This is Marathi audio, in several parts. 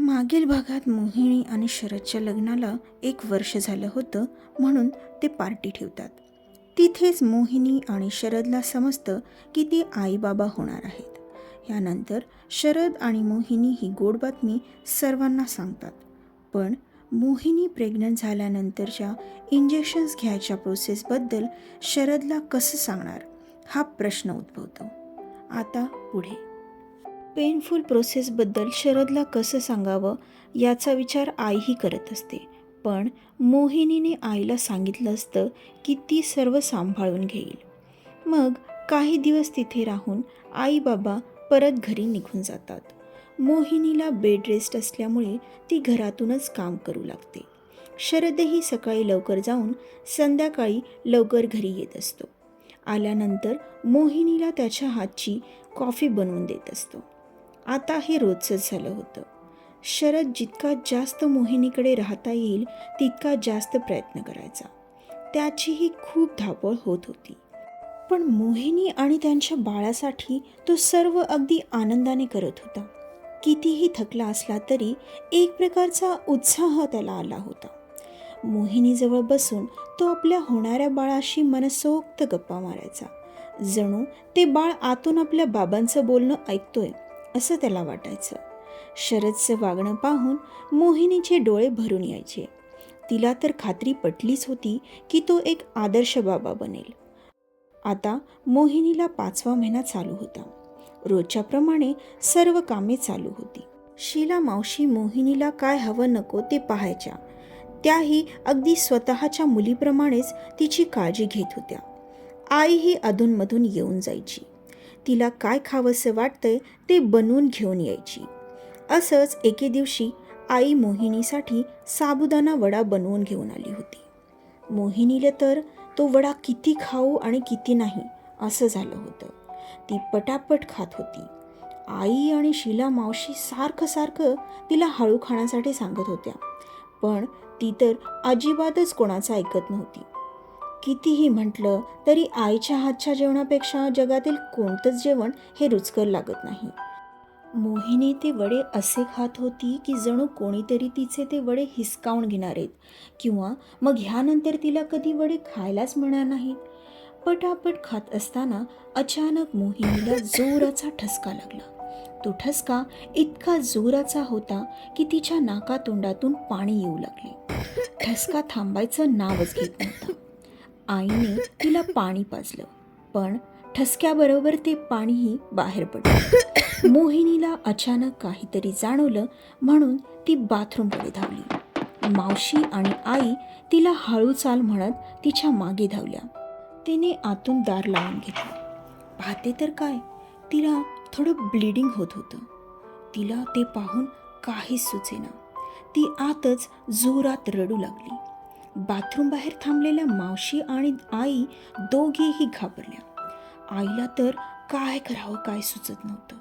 मागील भागात मोहिनी आणि शरदच्या लग्नाला 1 वर्ष झालं होतं, म्हणून ते पार्टी ठेवतात. तिथेच मोहिनी आणि शरदला समजतं की ते आईबाबा होणार आहेत. यानंतर शरद आणि मोहिनी ही गोड बातमी सर्वांना सांगतात. पण मोहिनी प्रेग्नंट झाल्यानंतरच्या इंजेक्शन्स घ्यायच्या प्रोसेसबद्दल शरदला कसं सांगणार, हा प्रश्न उद्भवतो. आता पुढे पेनफुल प्रोसेसबद्दल शरदला कसं सांगावं याचा विचार आईही करत असते. पण मोहिनीने आईला सांगितलं असतं की ती सर्व सांभाळून घेईल. मग काही दिवस तिथे राहून आई बाबा परत घरी निघून जातात. मोहिनीला बेड रेस्ट असल्यामुळे ती घरातूनच काम करू लागते. शरदही सकाळी लवकर जाऊन संध्याकाळी लवकर घरी येत असतो. आल्यानंतर मोहिनीला त्याच्या हातची कॉफी बनवून देत असतो. आता हे रोजचंच झालं होतं. शरद जितका जास्त मोहिनीकडे राहता येईल तितका जास्त प्रयत्न करायचा. त्याचीही खूप धावपळ होत होती. पण मोहिनी आणि त्यांच्या बाळासाठी तो सर्व अगदी आनंदाने करत होता. कितीही थकला असला तरी एक प्रकारचा उत्साह त्याला आला होता. मोहिनीजवळ बसून तो आपल्या होणाऱ्या बाळाशी मनसोक्त गप्पा मारायचा. जणू ते बाळ आतून आपल्या बाबांचं बोलणं ऐकतोय असं त्याला वाटायचं. शरदचं वागणं पाहून मोहिनीचे डोळे भरून यायचे. तिला तर खात्री पटलीच होती की तो एक आदर्श बाबा बनेल. आता मोहिनीला 5वा महिना चालू होता. रोजच्याप्रमाणे सर्व कामे चालू होती. शीला मावशी मोहिनीला काय हवं नको ते पाहायच्या. त्याही अगदी स्वतःच्या मुलीप्रमाणेच तिची काळजी घेत होत्या. आईही अधूनमधून येऊन जायची. तिला काय खावंसं वाटतंय ते बनवून घेऊन यायची. असंच एके दिवशी आई मोहिनीसाठी साबुदाणा वडा बनवून घेऊन आली होती. मोहिनीला तर तो वडा किती खाऊ आणि किती नाही असं झालं होतं. ती पटापट खात होती. आई आणि शीला मावशी सारखं तिला हळू खाण्यासाठी सांगत होत्या. पण ती तर अजिबातच कोणाचं ऐकत नव्हती. कितीही म्हटलं तरी आईच्या हातच्या जेवणापेक्षा जगातील कोणतंच जेवण हे रुचकर लागत नाही. मोहिनी ते वडे असे खात होती की जणू कोणीतरी तिचे ते वडे हिसकावून घेणार आहेत किंवा मग ह्यानंतर तिला कधी वडे खायलाच मिळणार नाहीत. पटापट खात असताना अचानक मोहिनीला जोराचा ठसका लागला. तो ठसका इतका जोराचा होता की तिच्या नाकातोंडातून पाणी येऊ लागले. ठसका थांबायचं नावच घेत नव्हता. आईने तिला पाणी पाजलं, पण ठसक्याबरोबर ते पाणीही बाहेर पडलं. मोहिनीला अचानक काहीतरी जाणवलं म्हणून ती बाथरूमकडे धावली. मावशी आणि आई तिला हळू चाल म्हणत तिच्या मागे धावल्या. तिने आतून दार लावून घेतलं. पाहते तर काय, तिला थोडं ब्लिडिंग होत होतं. तिला ते पाहून काहीच सुचेना. ती आतच जोरात रडू लागली. बाथरूम बाहेर थांबलेल्या मावशी आणि आई दोघीही घाबरल्या. आईला तर काय करावं काय सुचत नव्हतं.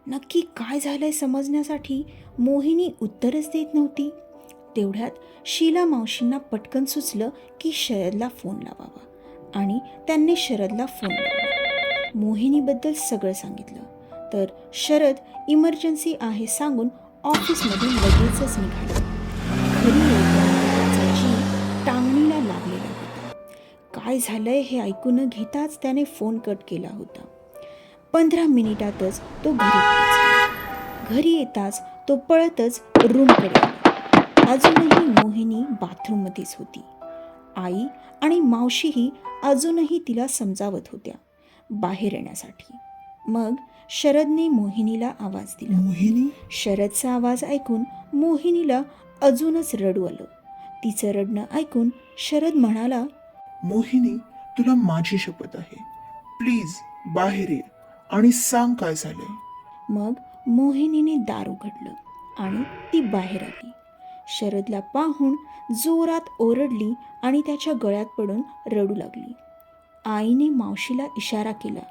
नक्की काय झालंय समजण्यासाठी मोहिनी उत्तरच देत नव्हती. तेवढ्यात शीला मावशींना पटकन सुचलं की शरदला फोन लावावा आणि त्यांनी शरदला फोन लावला. मोहिनीबद्दल सगळं सांगितलं तर शरद इमर्जन्सी आहे सांगून ऑफिसमधून लगेचच निघाला. घरी येताना त्याचा जीव टांगणीला लागलेला होता. काय झालंय हे ऐकून न घेताच त्याने फोन कट केला होता. 15 मिनिटातच तो घरी पोहोचला. घरी येताच तो पळतच रूमकडे आला. अजूनही मोहिनी बाथरूममध्येच होती. आई आणि मावशीही अजूनही तिला समजावत होत्या बाहेर येण्यासाठी. मग शरदने मोहिनीला आवाज दिला. मोहिनी, शरदचा आवाज ऐकून मोहिनीला अजूनच रडू आलं. तिचं रडणं ऐकून शरद म्हणाला, मोहिनी, तुला माझी शपथ आहे. प्लीज बाहेर ये आणि सांग काय झालंय. मग मोहिनीने दार उघडलं आणि ती बाहेर आली. शरदला पाहून जोरात ओरडली आणि त्याच्या गळ्यात पडून रडू लागली. आईने मावशीला इशारा केला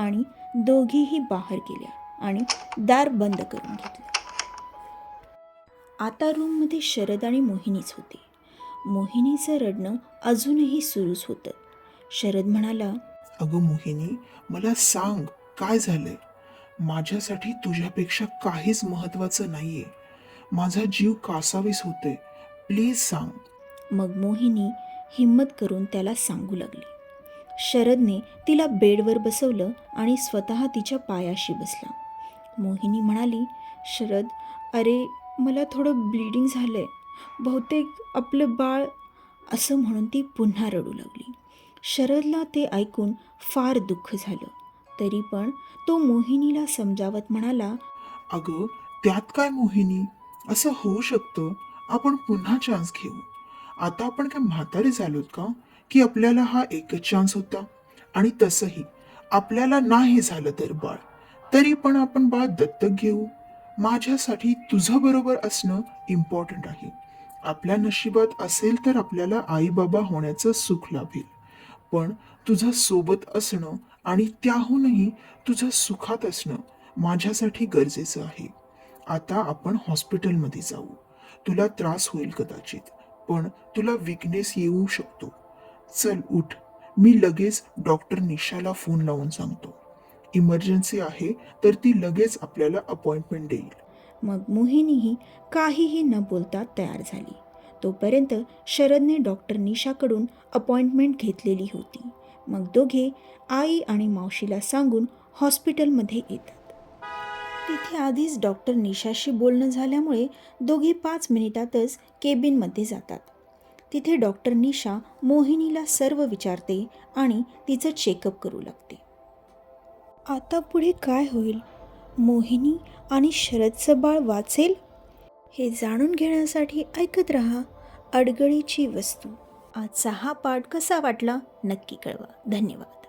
आणि दोघीही बाहेर गेल्या आणि दार बंद करून घेतलं. आता रूममध्ये शरद आणि मोहिनीच होते. मोहिनीचं रडणं अजूनही सुरूच होतं. शरद म्हणाला, अगं मोहिनी, मला सांग काय झालंय. माझ्यासाठी तुझ्यापेक्षा काहीच महत्वाचं नाहीये. माझा जीव कासावीस होतोय. प्लीज सांग. मग मोहिनी हिम्मत करून त्याला सांगू लागली. शरदने तिला बेडवर बसवलं आणि स्वतः तिच्या पायाशी बसला. मोहिनी म्हणाली, शरद, अरे मला थोडं ब्लिडिंग झालं आहे, बहुतेक आपलं बाळ, असं म्हणून ती पुन्हा रडू लागली. शरदला ते ऐकून फार दुःख झालं. तरी पण तो मोहिनीला समजावत म्हणाला, अगं, त्यात काय मोहिनी, असं होऊ शकतं. आपण पुन्हा चान्स घेऊ. आता आपण काय म्हातारे झालोत का, की आपल्याला हा एकच चान्स होता? आणि तसंही आपल्याला नाही झालं तर बाळ, तरी पण आपण बाळ दत्तक घेऊ. माझ्यासाठी तुझं बरोबर असणं इम्पॉर्टंट आहे. आपल्या नशिबात असेल तर आपल्याला आई बाबा होण्याचं सुख लाभेल. पण तुझं सोबत असणं आणि त्याहूनही तुझं सुखात असणं माझ्यासाठी गरजेचं आहे. आता आपण हॉस्पिटलमध्ये जाऊ. तुला त्रास होईल कदाचित, पण तुला विकनेस येऊ शकतो. चल उठ. मी लगेच डॉक्टर निशाला फोन लावून सांगतो. इमर्जन्सी आहे तर ती लगेच आपल्याला अपॉइंटमेंट देईल. मग मोहिनीही काहीही न बोलता तयार झाली. तोपर्यंत शरदने डॉक्टर निशाकडून अपॉइंटमेंट घेतलेली होती. मग दोघे आई आणि मावशीला सांगून हॉस्पिटलमध्ये येतात. तिथे आधीच डॉक्टर निशाशी बोलणं झाल्यामुळे दोघे 5 मिनिटातच केबिनमध्ये जातात. तिथे डॉक्टर निशा मोहिनीला सर्व विचारते आणि तिचं चेकअप करू लागते. आता पुढे काय होईल? मोहिनी आणि शरदचं बाळ वाचेल? हे जाणून घेण्यासाठी ऐकत रहा अडगळीची वस्तू. आजचा हा पाठ कसा वाटला नक्की कळवा. धन्यवाद.